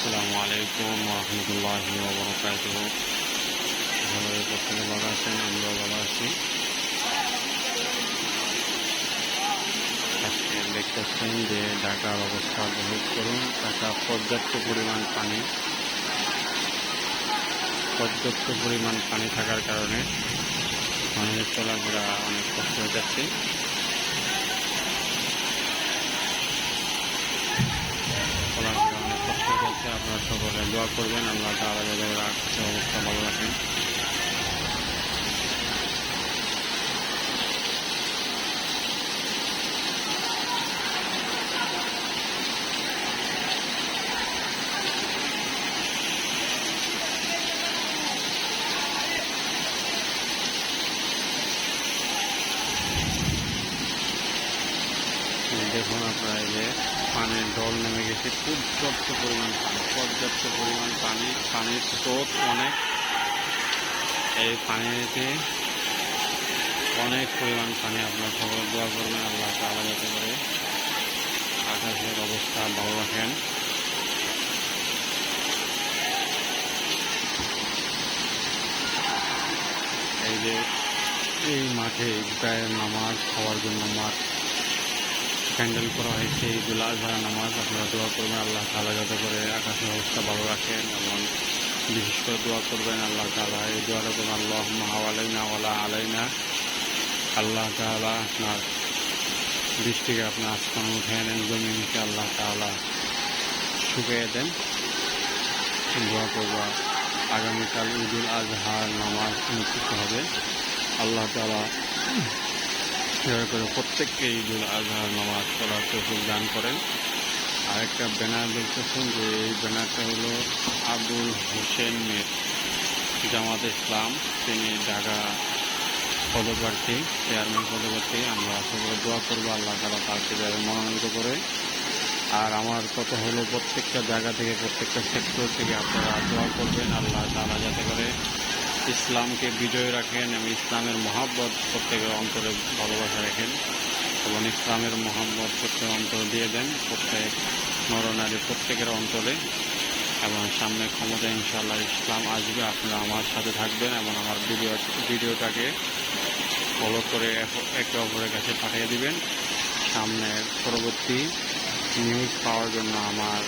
আসসালামু আলাইকুম রহমতুল্লাহি ওয়া বারাকাতুহু। ভালো প্রথমে ভালো আছেন, আমরা ভালো আছি। আজকে দেখতেছেন যে ঢাকার অবস্থা বহুত করুন। ঢাকা পর্যাপ্ত পরিমাণ পানি থাকার কারণে মানুষের চলাফেরা অনেক কষ্ট হয়ে যাচ্ছে। আপনারা সকলে দোয়া করবেন, আল্লাহ তাআলা যাতে আকাশের অবস্থা ভালো রাখেন। দেখুন আপনারা এই যে পানির ঢল নেমে গেছে, পর্যাপ্ত পরিমাণ পানি, পানির স্রোত অনেক। এই পানিতে অনেক পরিমাণ পানি। আপনারা সকলে দোয়া করবেন, আল্লাহ তাআলা যাতে করে আকাশের অবস্থা ভালো রাখেন। এই যে এই মাঠে ঈদগাহে নামাজ হওয়ার জন্য মাঠ প্যান্ডেল করা হয়েছে, ঈদুল আজহা নামাজ। আপনারা দোয়া করবেন, আল্লাহ তাআলা যাতে করে আকাশের অবস্থা ভালো রাখেন এবং বিশেষ করে দোয়া করবেন আল্লাহ তাআলা এই দোয়াটা করবেন, আল্লাহুম্মা হাওয়ালাইনা ওয়ালা আলাইনা। আল্লাহ তাআলা আপনার বৃষ্টিকে আপনার আসমান উঠে নেন, জমিনকে আল্লাহ তাআলা শুকিয়ে দেন। দোয়া করব আগামীকাল ঈদুল আজহার নামাজ অনুষ্ঠিত হবে। আল্লাহ তাআলা করে প্রত্যেককে ঈদুল আজহার নামাজ পড়ার তৌফিক দান করেন। আরেকটা ব্যানার দেখতেছেন যে এই ব্যানারটা হলো আবুল হোসেন মির, জামাত ইসলাম। তিনি ঢাকা পদপ্রার্থী, চেয়ারম্যান পদপ্রার্থী। আমরা সকলে দোয়া করবো আল্লাহ তাআলা তাকে যাতে মনোনীত করে। আর আমার কথা হলো প্রত্যেকটা জায়গা থেকে, প্রত্যেকটা সেক্টর থেকে আপনারা দোয়া করবেন আল্লাহ তাআলা যাতে করে ইসলামকে বিজয় রাখেন এবং ইসলামের মহাব্বত প্রত্যেকের অন্তরে ভালোবাসা রাখেন এবং ইসলামের মহাব্বত প্রত্যেকের অন্তরে দিয়ে দেন, প্রত্যেক নরনারী প্রত্যেকের অন্তরে। এবং সামনে ক্ষমতায় ইনশাআল্লাহ ইসলাম আসবে। আপনারা আমার সাথে থাকবেন এবং আমার ভিডিওটাকে ফলো করে একে অপরের কাছে পাঠিয়ে দিবেন। সামনে পরবর্তী নিউজ পাওয়ার জন্য আমার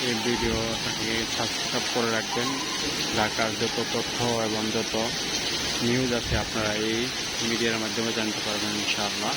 এই ভিডিওটাকে সাবস্ক্রাইব করে রাখবেন। ঢাকার যত তথ্য এবং যত নিউজ আছে আপনারা এই মিডিয়ার মাধ্যমে জানতে পারবেন ইনশাআল্লাহ।